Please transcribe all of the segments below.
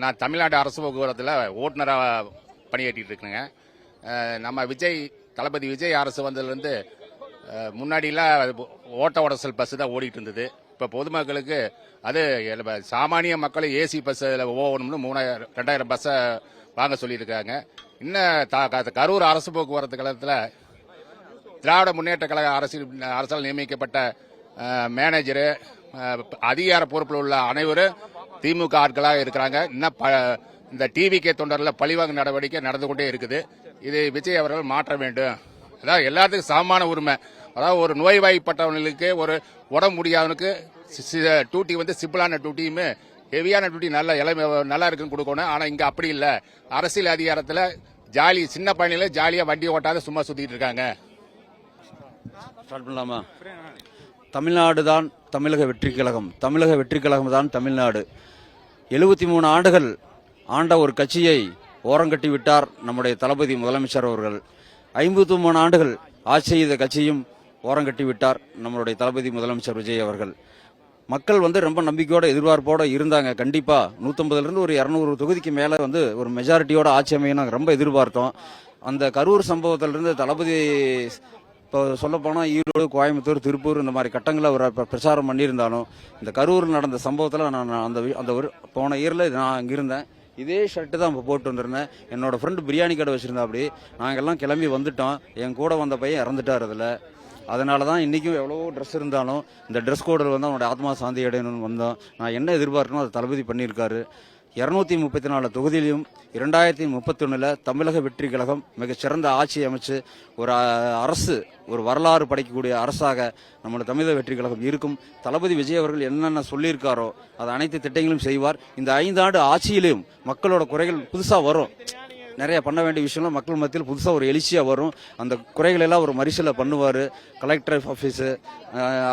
நான் தமிழ்நாடு அரசு போக்குவரத்தில் ஓட்டுநராக பணியாற்றிட்டு இருக்கேங்க. நம்ம தளபதி விஜய் அரசு வந்ததுலேருந்து முன்னாடிலாம் ஓட்ட உடசல் பஸ் தான் ஓடிட்டு இருந்தது. இப்போ பொதுமக்களுக்கு அது சாமானிய மக்கள் ஏசி பஸ்ஸில் போகணும்னு 2000 பஸ்ஸை வாங்க சொல்லியிருக்காங்க. இன்னும் கரூர் அரசு போக்குவரத்து கழகத்தில் திராவிட முன்னேற்ற கழக அரசால் நியமிக்கப்பட்ட மேனேஜரு அதிகார பொறுப்பில் உள்ள அனைவரும் திமுக ஆட்களாக இருக்கிறாங்க. இன்னும் இந்த டிவிகே தொண்டரில் பழிவாங்க நடவடிக்கை நடந்து கொண்டே இருக்குது. இது விஜய் அவர்கள் மாற்ற வேண்டும். அதாவது எல்லாத்துக்கும் சமமான உரிமை. அதாவது ஒரு நோய்வாய்ப்பட்டவர்களுக்கு, ஒரு உடம்பு முடியாதவனுக்கு டியூட்டி சிம்பிளான டியூட்டியுமே ஹெவியான டியூட்டி நல்லா இருக்குன்னு கொடுக்கணும். ஆனால் இங்கே அப்படி இல்லை. அரசியல் அதிகாரத்தில் சின்ன பையனில ஜாலியாக வண்டி ஓட்டாத சும்மா சுத்திட்டு இருக்காங்க. தமிழ்நாடு தான் தமிழக வெற்றி கழகம், தமிழக வெற்றி கழகம் தான் தமிழ்நாடு. 73 ஆண்டுகள் ஆண்ட ஒரு கட்சியை ஓரங்கட்டி விட்டார் நம்முடைய தளபதி முதலமைச்சர் அவர்கள். 53 ஆண்டுகள் ஆட்சி செய்த கட்சியும் ஓரங்கட்டி விட்டார் நம்மளுடைய தளபதி முதலமைச்சர் விஜய் அவர்கள். மக்கள் ரொம்ப நம்பிக்கையோட எதிர்பார்ப்போட இருந்தாங்க. கண்டிப்பா 150 ஒரு 200 தொகுதிக்கு மேல ஒரு மெஜாரிட்டியோட ஆட்சி அமையணும் ரொம்ப எதிர்பார்த்தோம். அந்த கரூர் சம்பவத்திலிருந்து தளபதி இப்போ சொல்லப்போனால் ஈரோடு, கோயம்புத்தூர், திருப்பூர் இந்த மாதிரி கட்டங்களில் அவர் பிரச்சாரம் பண்ணியிருந்தாலும் இந்த கரூர் நடந்த சம்பவத்தில் நான் அந்த ஒரு போன இயரில் நான் அங்கே இருந்தேன். இதே ஷர்ட்டு தான் இப்போ போட்டு வந்திருந்தேன். என்னோட ஃப்ரெண்டு பிரியாணி கடை வச்சுருந்தா. அப்படி நாங்கள்லாம் கிளம்பி வந்துட்டோம். என் கூட வந்த பையன் இறந்துட்டார் அதில். அதனால தான் இன்றைக்கும் எவ்வளோ ட்ரெஸ் இருந்தாலும் இந்த ட்ரெஸ் கோடில் அவனோட ஆத்மா சாந்தி அடையணும்னு வந்தோம். நான் என்ன எதிர்பார்க்கணும் அதை தளபதி பண்ணியிருக்காரு. 234 தொகுதியிலும் 2031 தமிழக வெற்றி கழகம் மிகச்சிறந்த ஆட்சி அமைச்சு ஒரு அரசு, ஒரு வரலாறு படைக்கக்கூடிய அரசாக நம்மளோட தமிழக வெற்றி கழகம் இருக்கும். தளபதி விஜய் அவர்கள் என்னென்ன சொல்லியிருக்காரோ அது அனைத்து திட்டங்களும் செய்வார். இந்த 5 ஆண்டு ஆட்சியிலும் மக்களோட குறைகள் புதுசாக வரும். நிறைய பண்ண வேண்டிய விஷயம்லாம் மக்கள் மத்தியில் புதுசாக ஒரு எழுச்சியாக வரும். அந்த குறைகள் எல்லாம் ஒரு மரிசலை பண்ணுவார். கலெக்டர் ஆஃபீஸு,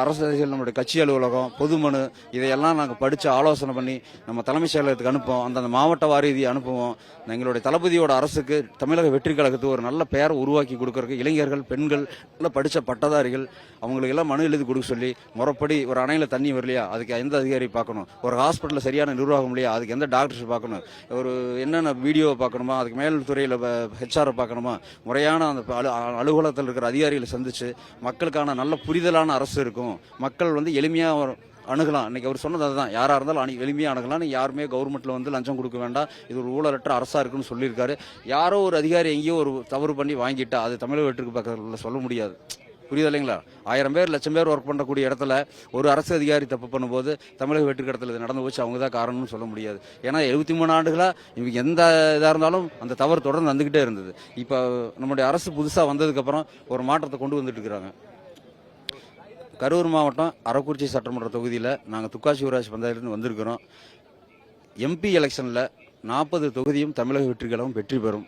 அரசு, நம்மளுடைய கட்சி அலுவலகம், பொது மனு இதையெல்லாம் நாங்கள் படித்து ஆலோசனை பண்ணி நம்ம தலைமைச் செயலகத்துக்கு அனுப்புவோம். அந்தந்த மாவட்ட வாரீதியை அனுப்புவோம். எங்களுடைய தளபதியோட அரசுக்கு, தமிழக வெற்றி கழகத்துக்கு ஒரு நல்ல பெயரை உருவாக்கி கொடுக்கறதுக்கு இளைஞர்கள், பெண்கள், எல்லாம் படித்த பட்டதாரிகள் அவங்களுக்கு எல்லாம் மனு எழுதி கொடுக்க சொல்லி, முறைப்படி ஒரு அணையில் தண்ணி வரலையா அதுக்கு எந்த அதிகாரி பார்க்கணும், ஒரு ஹாஸ்பிட்டலில் சரியான நிர்வாகம் இல்லையா அதுக்கு எந்த டாக்டர்ஸ் பார்க்கணும், ஒரு என்னென்ன வீடியோவை பார்க்கணுமா, அதுக்கு மேல் துறையில் ஹெச்ஆர் பார்க்கணுமா, முறையான அந்த அலுவலகத்தில் இருக்கிற அதிகாரிகளை சந்திச்சு மக்களுக்கான நல்ல புரிதலான அரசு இருக்கும். மக்கள் எளிமையாக அணுகலாம். இன்னைக்கு அவர் சொன்னது அதுதான். யாராக இருந்தாலும் எளிமையாக அணுகலாம். யாருமே கவர்மெண்ட்ல லஞ்சம் கொடுக்க வேண்டாம். இது ஒரு ஊழலற்ற அரசா இருக்குன்னு சொல்லியிருக்காரு. யாரோ ஒரு அதிகாரி எங்கேயோ ஒரு தவறு பண்ணி வாங்கிட்டா அது தமிழக வெற்றிக்கு பக்கத்தில் சொல்ல முடியாது. புரியுது இல்லைங்களா? 1000 பேர் 1,00,000 பேர் ஒர்க் பண்ணக்கூடிய இடத்துல ஒரு அரசு அதிகாரி தப்பு பண்ணும்போது தமிழக வெற்றி இடத்துல இது நடந்து போச்சு அவங்க தான் காரணம்னு சொல்ல முடியாது. ஏன்னா 73 ஆண்டுகளா இவங்க எந்த இதாக இருந்தாலும் அந்த தவறு தொடர்ந்து வந்துகிட்டே இருந்தது. இப்போ நம்முடைய அரசு புதுசாக வந்ததுக்கப்புறம் ஒரு மாற்றத்தை கொண்டு வந்துட்டு இருக்கிறாங்க. கரூர் மாவட்டம் அரவக்குறிச்சி சட்டமன்ற தொகுதியில் நாங்கள் துக்காசி ஊராட்சி பஞ்சாயத்துலேருந்து வந்திருக்கிறோம். எம்பி எலெக்ஷனில் 40 தொகுதியும் தமிழக வெற்றி கழகம் வெற்றி பெறும்.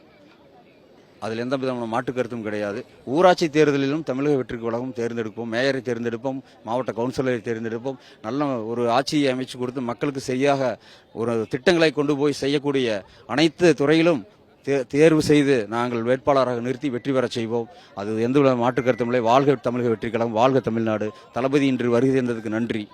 அதில் எந்த விதமான மாற்று கருத்தும் கிடையாது. ஊராட்சி தேர்தலிலும் தமிழக வெற்றி கழகம் தேர்ந்தெடுப்போம். மேயரை தேர்ந்தெடுப்போம், மாவட்ட கவுன்சிலரை தேர்ந்தெடுப்போம். நல்ல ஒரு ஆட்சியை அமைச்சு கொடுத்து மக்களுக்கு சரியாக ஒரு திட்டங்களை கொண்டு போய் செய்யக்கூடிய அனைத்து துறையிலும் தேர்வு செய்து நாங்கள் வேட்பாளராக நிறுத்தி வெற்றி பெற செய்வோம். அது எந்த வித மாற்று கருத்தும் இல்லை. வாழ்க தமிழக வெற்றி கழகம், வாழ்க தமிழ்நாடு. தளபதி இன்று வருகை தந்ததுக்கு நன்றி.